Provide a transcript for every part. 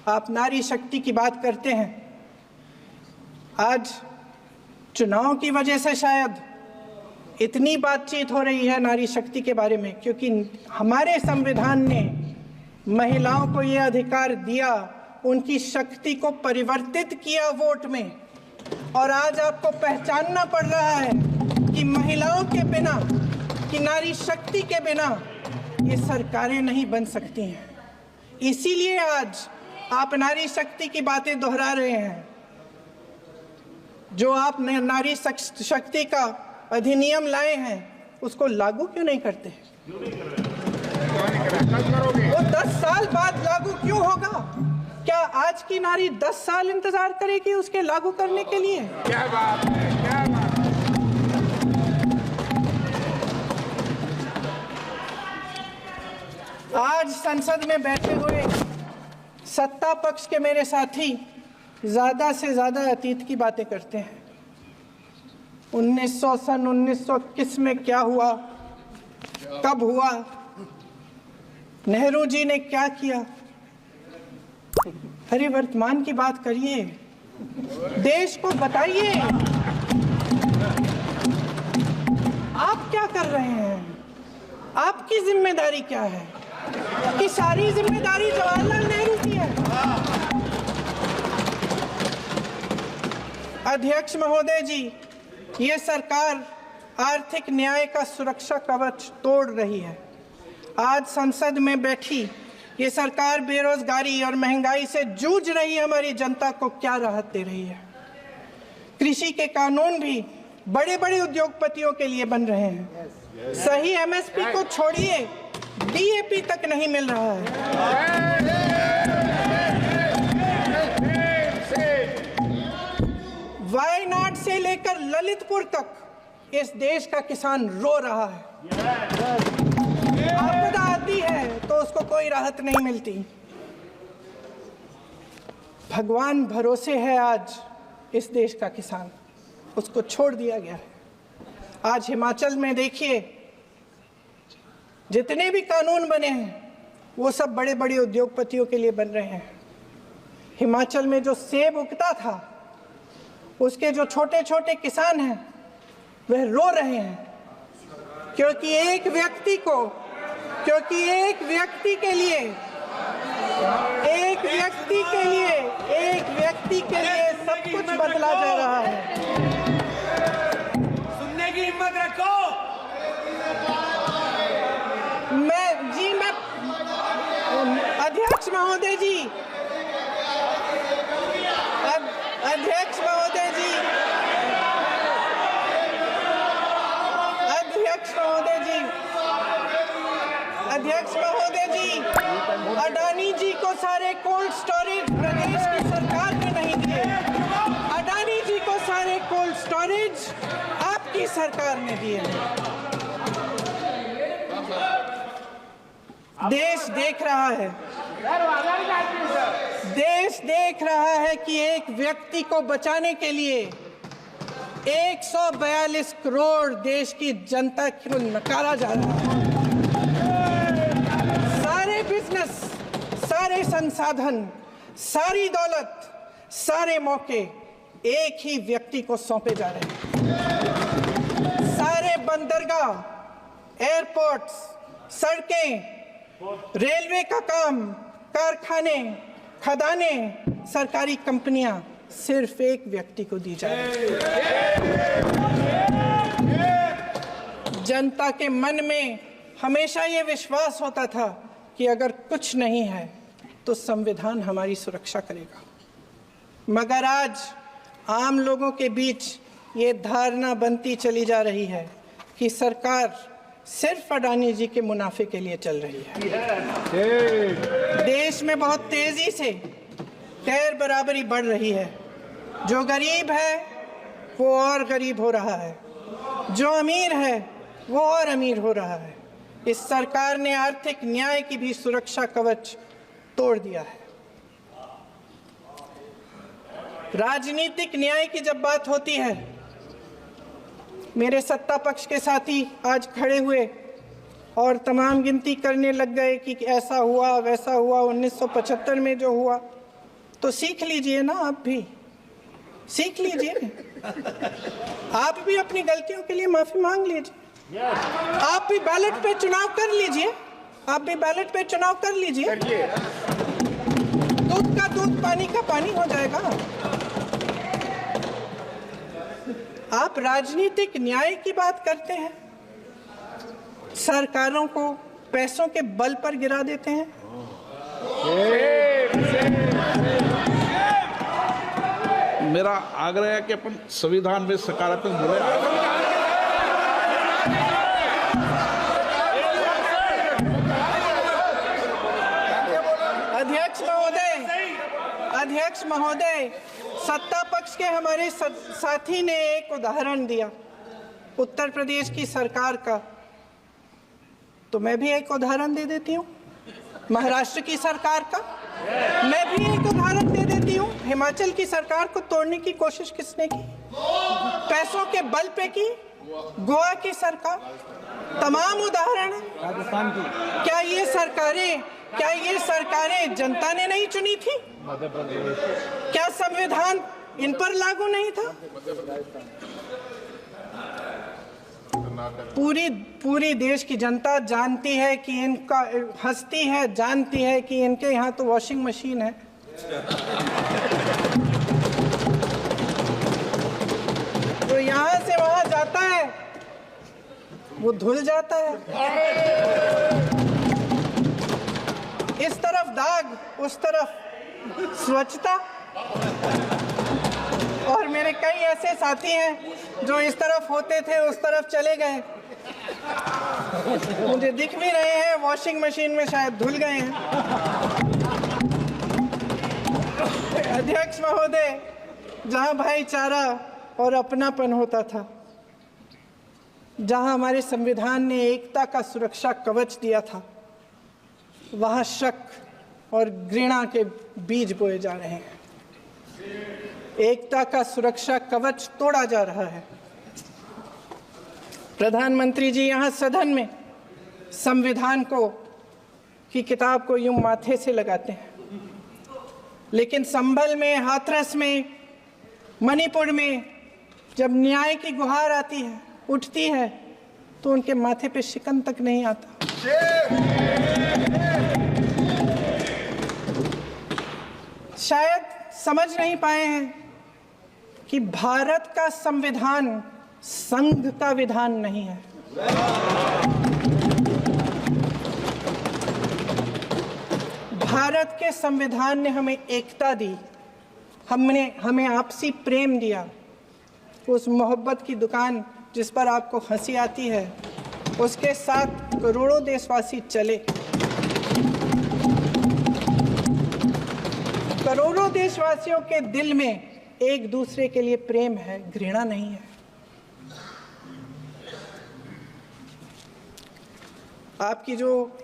आप नारी शक्ति की बात करते हैं। आज चुनाव की वजह से शायद इतनी बातचीत हो रही है नारी शक्ति के बारे में, क्योंकि हमारे संविधान ने महिलाओं को ये अधिकार दिया, उनकी शक्ति को परिवर्तित किया वोट में। और आज आपको पहचानना पड़ रहा है कि महिलाओं के बिना, कि नारी शक्ति के बिना ये सरकारें नहीं बन सकती हैं। इसीलिए आज आप नारी शक्ति की बातें दोहरा रहे हैं। जो आप नारी शक्ति का अधिनियम लाए हैं उसको लागू क्यों नहीं करते? वो 10 साल बाद लागू क्यों होगा? क्या आज की नारी 10 साल इंतजार करेगी उसके लागू करने के लिए? क्या बात है, क्या बात है। आज संसद में बैठे हुए सत्ता पक्ष के मेरे साथी ज्यादा से ज्यादा अतीत की बातें करते हैं। 1921 में क्या हुआ, कब हुआ, नेहरू जी ने क्या किया। अरे वर्तमान की बात करिए, देश को बताइए आप क्या कर रहे हैं, आपकी जिम्मेदारी क्या है? कि सारी जिम्मेदारी जवाहरलाल नेहरू की है। अध्यक्ष महोदय जी, ये सरकार आर्थिक न्याय का सुरक्षा कवच तोड़ रही है। आज संसद में बैठी ये सरकार बेरोजगारी और महंगाई से जूझ रही हमारी जनता को क्या राहत दे रही है? कृषि के कानून भी बड़े बड़े उद्योगपतियों के लिए बन रहे हैं। सही एमएसपी को छोड़िए, डीएपी तक नहीं मिल रहा है। वायनाड से लेकर ललितपुर तक इस देश का किसान रो रहा है। आपदा आती है तो उसको कोई राहत नहीं मिलती। भगवान भरोसे है आज इस देश का किसान, उसको छोड़ दिया गया है। आज हिमाचल में देखिए, जितने भी कानून बने हैं वो सब बड़े बड़े उद्योगपतियों के लिए बन रहे हैं। हिमाचल में जो सेब उगता था, उसके जो छोटे छोटे किसान हैं वह रो रहे हैं, क्योंकि एक व्यक्ति के लिए सब कुछ बदला जा रहा है। सुनने की हिम्मत रखो। मैं अध्यक्ष महोदय जी, अध्यक्ष महोदय जी, अडानी जी को सारे कोल्ड स्टोरेज प्रदेश की सरकार ने नहीं दिए। अडानी जी को सारे कोल्ड स्टोरेज आपकी सरकार ने दिए। देश देख रहा है कि एक व्यक्ति को बचाने के लिए 142 करोड़ देश की जनता को नकारा जा रहा है। सारे बिजनेस, सारे संसाधन, सारी दौलत, सारे मौके एक ही व्यक्ति को सौंपे जा रहे हैं। सारे बंदरगाह, एयरपोर्ट्स, सड़कें, रेलवे का काम, कारखाने, खदाने, सरकारी कंपनियां सिर्फ एक व्यक्ति को दी जा रही है। जनता के मन में हमेशा ये विश्वास होता था कि अगर कुछ नहीं है तो संविधान हमारी सुरक्षा करेगा, मगर आज आम लोगों के बीच ये धारणा बनती चली जा रही है कि सरकार सिर्फ अडानी जी के मुनाफे के लिए चल रही है। देश में बहुत तेजी से गैर बराबरी बढ़ रही है। जो गरीब है वो और गरीब हो रहा है, जो अमीर है वो और अमीर हो रहा है। इस सरकार ने आर्थिक न्याय की भी सुरक्षा कवच तोड़ दिया है। राजनीतिक न्याय की जब बात होती है, मेरे सत्ता पक्ष के साथी आज खड़े हुए और तमाम गिनती करने लग गए कि ऐसा हुआ वैसा हुआ, 1975 में जो हुआ। तो सीख लीजिए ना, आप भी सीख लीजिए। आप भी अपनी गलतियों के लिए माफी मांग लीजिए। आप भी बैलेट पे चुनाव कर लीजिए, आप भी बैलेट पे चुनाव कर लीजिए। दूध का दूध, पानी का पानी हो जाएगा। आप राजनीतिक न्याय की बात करते हैं, सरकारों को पैसों के बल पर गिरा देते हैं। मेरा आग्रह है कि अपन संविधान में सकारात्मक बोले। अध्यक्ष महोदय, सत्ता पक्ष के हमारे साथी ने एक उदाहरण दिया उत्तर प्रदेश की सरकार का, तो मैं भी एक उदाहरण दे देती हूँ महाराष्ट्र की सरकार का। मैं भी एक उदाहरण दे देती हूँ हिमाचल की सरकार को तोड़ने की कोशिश किसने की, पैसों के बल पे की, गोवा की सरकार। तमाम उदाहरण राजस्थान की। क्या ये सरकारें जनता ने नहीं चुनी थी? क्या संविधान इन पर लागू नहीं था? पूरी देश की जनता जानती है कि इनका, हंसती है, जानती है कि इनके यहाँ तो वॉशिंग मशीन है। तो यहाँ से वहां जाता है, वो धुल जाता है। इस तरफ दाग, उस तरफ स्वच्छता। और मेरे कई ऐसे साथी हैं जो इस तरफ होते थे उस तरफ चले गए, मुझे दिख भी रहे हैं, वॉशिंग मशीन में शायद धुल गए हैं। अध्यक्ष महोदय, जहां भाईचारा और अपनापन होता था, जहां हमारे संविधान ने एकता का सुरक्षा कवच दिया था, वहां शक और घृणा के बीज बोए जा रहे हैं। एकता का सुरक्षा कवच तोड़ा जा रहा है। प्रधानमंत्री जी यहाँ सदन में संविधान की किताब को यूं माथे से लगाते हैं, लेकिन संभल में, हाथरस में, मणिपुर में जब न्याय की गुहार आती है, उठती है, तो उनके माथे पे शिकन तक नहीं आता। शायद समझ नहीं पाए हैं कि भारत का संविधान संघ का विधान नहीं है। भारत के संविधान ने हमें एकता दी, हमें आपसी प्रेम दिया। उस मोहब्बत की दुकान जिस पर आपको हंसी आती है, उसके साथ करोड़ों देशवासी चले। करोड़ों देशवासियों के दिल में एक दूसरे के लिए प्रेम है, घृणा नहीं है।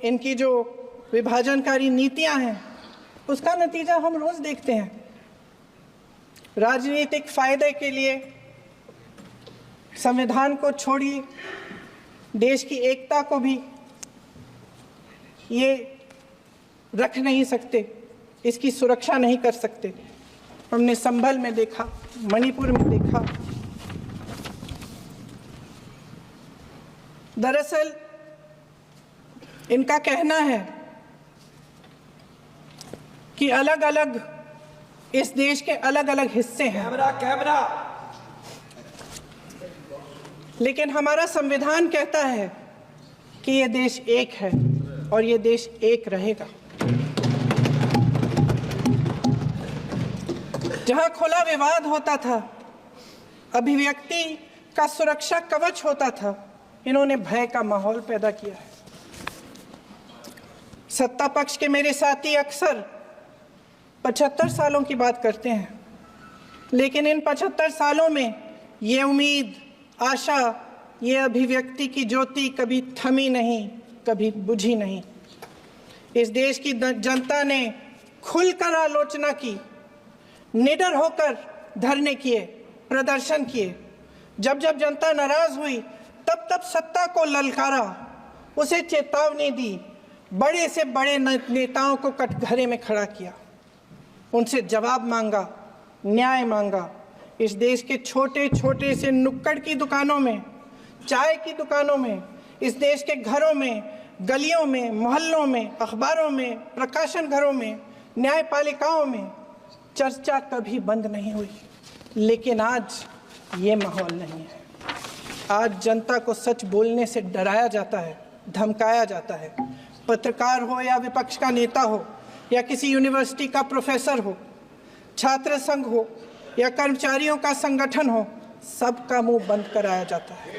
इनकी जो विभाजनकारी नीतियां हैं, उसका नतीजा हम रोज देखते हैं। राजनीतिक फायदे के लिए संविधान को छोड़िए, देश की एकता को भी ये रख नहीं सकते, इसकी सुरक्षा नहीं कर सकते। हमने संभल में देखा, मणिपुर में देखा। दरअसल इनका कहना है कि अलग अलग, इस देश के अलग अलग हिस्से हैं। कैमरा। लेकिन हमारा संविधान कहता है कि ये देश एक है और ये देश एक रहेगा। जहां खुला विवाद होता था, अभिव्यक्ति का सुरक्षा कवच होता था, इन्होंने भय का माहौल पैदा किया है। सत्ता पक्ष के मेरे साथी अक्सर 75 सालों की बात करते हैं, लेकिन इन 75 सालों में ये उम्मीद, आशा, ये अभिव्यक्ति की ज्योति कभी थमी नहीं, कभी बुझी नहीं। इस देश की जनता ने खुलकर आलोचना की, निडर होकर धरने किए, प्रदर्शन किए। जब जब जनता नाराज हुई, तब तब सत्ता को ललकारा, उसे चेतावनी दी, बड़े से बड़े नेताओं को कटघरे में खड़ा किया। उनसे जवाब मांगा, न्याय मांगा। इस देश के छोटे छोटे से नुक्कड़ की दुकानों में, चाय की दुकानों में, इस देश के घरों में, गलियों में, मोहल्लों में, अखबारों में, प्रकाशन घरों में, न्यायपालिकाओं में चर्चा कभी बंद नहीं हुई। लेकिन आज ये माहौल नहीं है। आज जनता को सच बोलने से डराया जाता है, धमकाया जाता है। पत्रकार हो या विपक्ष का नेता हो या किसी यूनिवर्सिटी का प्रोफेसर हो, छात्र संघ हो या कर्मचारियों का संगठन हो, सबका मुंह बंद कराया जाता है।